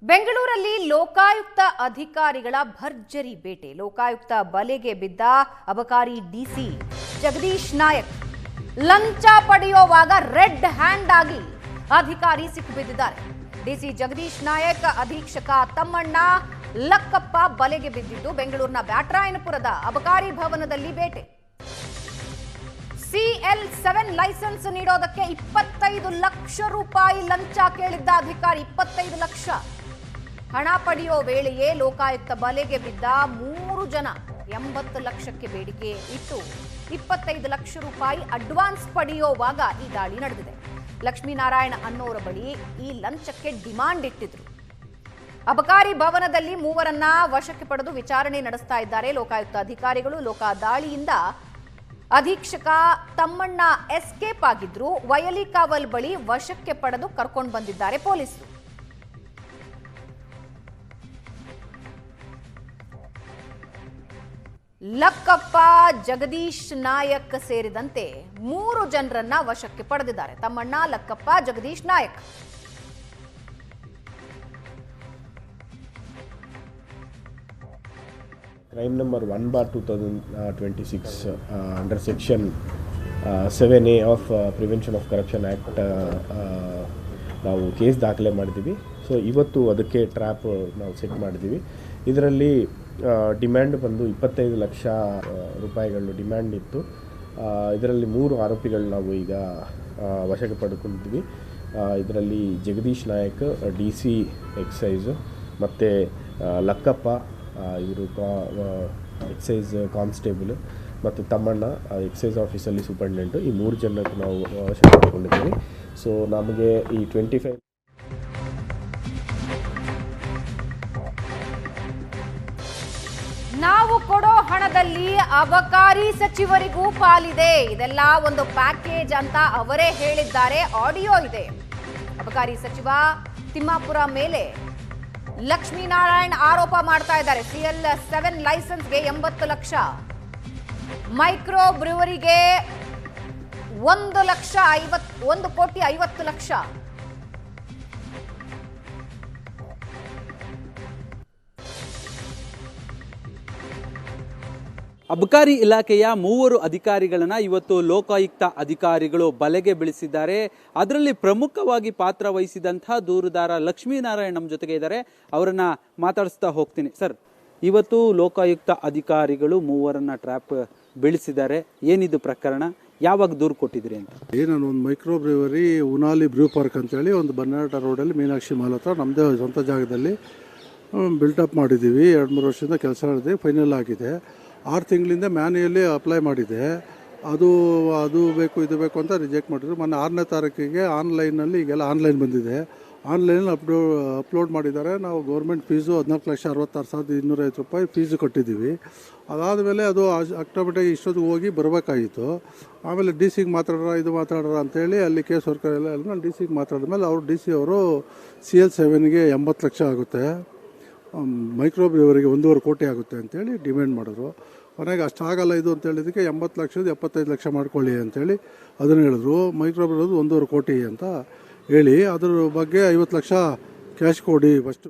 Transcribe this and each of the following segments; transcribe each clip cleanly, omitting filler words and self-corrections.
ಬೆಂಗಳೂರಲ್ಲಿ ಲೋಕಾಯುಕ್ತ ಅಧಿಕಾರಿಗಳ ಭರ್ಜರಿ ಬೇಟೆ. ಲೋಕಾಯುಕ್ತ ಬಲೆಗೆ ಬಿದ್ದ ಅಬಕಾರಿ ಡಿಸಿ ಜಗದೀಶ್ ನಾಯಕ್ ಲಂಚ ಪಡೆಯುವಾಗ ರೆಡ್ ಹ್ಯಾಂಡ್ ಆಗಿ ಅಧಿಕಾರಿ ಸಿಕ್ಕಿಬಿದ್ದಿದ್ದಾರೆ. ಡಿಸಿ ಜಗದೀಶ್ ನಾಯಕ್ ಅಧೀಕ್ಷಕ ತಮ್ಮಣ್ಣ ಲಕ್ಕಪ್ಪ ಬಲೆಗೆ ಬಿದ್ದಿದ್ದು ಬೆಂಗಳೂರಿನ ಬ್ಯಾಟರಾಯನಪುರದ ಅಬಕಾರಿ ಭವನದಲ್ಲಿ ಬೇಟೆ. CL7 ಲೈಸೆನ್ಸ್ ನೀಡೋದಕ್ಕೆ 25 ಲಕ್ಷ ರೂಪಾಯಿ ಲಂಚ ಕೇಳಿದ್ದ ಅಧಿಕಾರಿ. 25 ಲಕ್ಷ ಹಣ ಪಡೆಯೋ ವೇಳೆಯೇ ಲೋಕಾಯುಕ್ತ ಬಲೆಗೆ ಬಿದ್ದ 3 ಜನ 80 ಲಕ್ಷಕ್ಕೆ ಬೇಡಿಕೆ ಇಟ್ಟು 25 ಲಕ್ಷ ರೂಪಾಯಿ ಅಡ್ವಾನ್ಸ್ ಪಡೆಯುವಾಗ ಈ ದಾಳಿ ನಡೆದಿದೆ. ಲಕ್ಷ್ಮೀನಾರಾಯಣ ಅನ್ನೋರ ಬಳಿ ಈ ಲಂಚಕ್ಕೆ ಡಿಮಾಂಡ್ ಇಟ್ಟಿದ್ರು. ಅಬಕಾರಿ ಭವನದಲ್ಲಿ 3ರನ್ನ ವಶಕ್ಕೆ ಪಡೆದು ವಿಚಾರಣೆ ನಡೆಸ್ತಾ ಇದ್ದಾರೆ ಲೋಕಾಯುಕ್ತ ಅಧಿಕಾರಿಗಳು. ದಾಳಿಯಿಂದ ಅಧೀಕ್ಷಕ ತಮ್ಮಣ್ಣ ಎಸ್ಕೇಪ್ ಆಗಿದ್ರು. ವಯಲಿಕಾವಲ್ ಬಳಿ ವಶಕ್ಕೆ ಪಡೆದು ಕರ್ಕೊಂಡು ಬಂದಿದ್ದಾರೆ ಪೊಲೀಸರು. ಲಕ್ಕಪ್ಪ, ಜಗದೀಶ್ ನಾಯಕ್ ಸೇರಿದಂತೆ 3 ಜನರನ್ನ ವಶಕ್ಕೆ ಪಡೆದಿದ್ದಾರೆ. Thammanna, Lakkappa, Jagadish Nayak. Crime number 1/2026 under section 7A of Prevention of Corruption Act ನಾವು ಕೇಸ್ ದಾಖಲೆ ಮಾಡಿದ್ದೀವಿ. ಸೊ ಇವತ್ತು ಅದಕ್ಕೆ ಟ್ರ್ಯಾಪ್ ನಾವು ಸೆಟ್ ಮಾಡಿದ್ದೀವಿ. ಇದರಲ್ಲಿ ಡಿಮ್ಯಾಂಡ್ ಬಂದು 25 ಲಕ್ಷ ರೂಪಾಯಿಗಳು ಡಿಮ್ಯಾಂಡ್ ಇತ್ತು. ಇದರಲ್ಲಿ 3 ಆರೋಪಿಗಳು ನಾವು ಈಗ ವಶಕ್ಕೆ ಪಡ್ಕೊಂಡಿದ್ವಿ. ಇದರಲ್ಲಿ ಜಗದೀಶ್ ನಾಯಕ್ DC ಎಕ್ಸೈಸು ಮತ್ತು ಲಕ್ಕಪ್ಪ ಇವರು ಎಕ್ಸೈಸ್ ಕಾನ್ಸ್ಟೇಬಲ್ ಮತ್ತು ತಮ್ಮಣ್ಣ ಎಕ್ಸೈಸ್ ಆಫೀಸಲ್ಲಿ ಸೂಪರ್ಡೆಂಟು. ಈ 3 ಜನಕ್ಕೆ ನಾವು ವಶಕ್ಕೆ ಪಡ್ಕೊಂಡಿದ್ದೀವಿ. ಸೊ ನಮಗೆ ಈ 25 ನಾವು ಕೊಡೋ ಹಣದಲ್ಲಿ ಅಬಕಾರಿ ಸಚಿವರಿಗೂ ಪಾಲಿದೆ. ಇದೆಲ್ಲ ಒಂದು ಪ್ಯಾಕೇಜ್ ಅಂತ ಅವರೇ ಹೇಳಿದ್ದಾರೆ. ಆಡಿಯೋ ಇದೆ. ಅಬಕಾರಿ ಸಚಿವ ತಿಮ್ಮಾಪುರ ಮೇಲೆ ಲಕ್ಷ್ಮೀನಾರಾಯಣ್ ಆರೋಪ ಮಾಡ್ತಾ ಇದ್ದಾರೆ. CL7 ಲೈಸೆನ್ಸ್ಗೆ 80 lakh, micro ಬ್ರೂವರಿಗೆ 1,50,00,000. ಅಬಕಾರಿ ಇಲಾಖೆಯ 3 ಅಧಿಕಾರಿಗಳನ್ನ ಇವತ್ತು ಲೋಕಾಯುಕ್ತ ಅಧಿಕಾರಿಗಳು ಬಲೆಗೆ ಬೀಳಿಸಿದ್ದಾರೆ. ಅದರಲ್ಲಿ ಪ್ರಮುಖವಾಗಿ ಪಾತ್ರ ವಹಿಸಿದಂತಹ ದೂರುದಾರ ಲಕ್ಷ್ಮೀನಾರಾಯಣ್ ನಮ್ಮ ಜೊತೆಗೆ ಇದ್ದಾರೆ. ಅವರನ್ನ ಮಾತಾಡಿಸ್ತಾ ಹೋಗ್ತೀನಿ. ಸರ್, ಇವತ್ತು ಲೋಕಾಯುಕ್ತ ಅಧಿಕಾರಿಗಳು 3ರನ್ನ ಟ್ರ್ಯಾಪ್ ಬೀಳಿಸಿದ್ದಾರೆ. ಏನಿದು ಪ್ರಕರಣ? ಯಾವಾಗ ದೂರು ಕೊಟ್ಟಿದ್ರಿ ಅಂತ? ನಾನು ಒಂದು ಮೈಕ್ರೋ ಬ್ರೂವರಿ ಉನಾಲಿ ಬ್ರೂ ಪಾರ್ಕ್ ಅಂತೇಳಿ ಒಂದು ಬನ್ನಾಟ ರೋಡಲ್ಲಿ ಮೀನಾಕ್ಷಿ ಮಾಲ್ ಹತ್ರ ನಮ್ಮದೇ ಸ್ವಂತ ಜಾಗದಲ್ಲಿ ಬಿಲ್ಟಪ್ ಮಾಡಿದ್ದೀವಿ. 2-3 ವರ್ಷದಿಂದ ಕೆಲಸ ಮಾಡಿದೆ. ಫೈನಲ್ ಆಗಿದೆ. 6 ತಿಂಗಳಿಂದ ಮ್ಯಾನ್ಯುಯಲಿ ಅಪ್ಲೈ ಮಾಡಿದೆ. ಅದು ಬೇಕು ಇದು ಬೇಕು ಅಂತ ರಿಜೆಕ್ಟ್ ಮಾಡಿದ್ರು. ಮೊನ್ನೆ 6ನೇ ತಾರೀಕಿಗೆ ಆನ್ಲೈನಲ್ಲಿ ಈಗೆಲ್ಲ ಆನ್ಲೈನ್ ಬಂದಿದೆ. ಆನ್ಲೈನಲ್ಲಿ ಅಪ್ಲೋಡ್ ಮಾಡಿದ್ದಾರೆ. ನಾವು ಗೌರ್ಮೆಂಟ್ ಫೀಸು 14,66,250 ರೂಪಾಯಿ ಫೀಸು ಕಟ್ಟಿದ್ದೀವಿ. ಅದಾದಮೇಲೆ ಅದು ಆಟೋಮೆಟಿಕ್ ಇಷ್ಟೊತ್ತಿಗೆ ಹೋಗಿ ಬರಬೇಕಾಗಿತ್ತು. ಆಮೇಲೆ DC ಮಾತಾಡ್ರ ಅಂತೇಳಿ ಅಲ್ಲಿ ಕೇಸ್ ವರ್ಕರ್ ಎಲ್ಲ DC ಮಾತಾಡಿದ್ಮೇಲೆ ಅವರು DC ಅವರು CL7ಗೆ 80 ಲಕ್ಷ ಆಗುತ್ತೆ, ಮೈಕ್ರೋ ಬ್ರೂವರಿಗೆ 1.5 ಕೋಟಿ ಆಗುತ್ತೆ ಅಂತೇಳಿ ಡಿಮ್ಯಾಂಡ್ ಮಾಡಿದ್ರು. ಕೊನೆಗೆ ಅಷ್ಟಾಗಲ್ಲ ಇದು ಅಂತ ಹೇಳಿದ್ದಕ್ಕೆ 80 ಲಕ್ಷದ 75 ಲಕ್ಷ ಮಾಡ್ಕೊಳ್ಳಿ ಅಂತೇಳಿ ಅದನ್ನು ಹೇಳಿದ್ರು. ಮೈಕ್ರೋ ಬ್ರೂವರಿ 1.5 ಕೋಟಿ ಅಂತ ಹೇಳಿ ಅದ್ರ ಬಗ್ಗೆ 50 ಲಕ್ಷ ಕ್ಯಾಶ್ ಕೊಡಿ ಫಸ್ಟ್.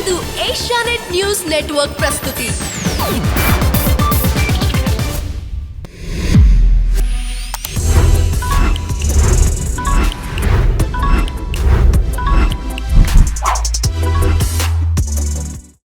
ಇದು ಏಷ್ಯಾನೆಟ್ ನ್ಯೂಸ್ ನೆಟ್ವರ್ಕ್ ಪ್ರಸ್ತುತಿ.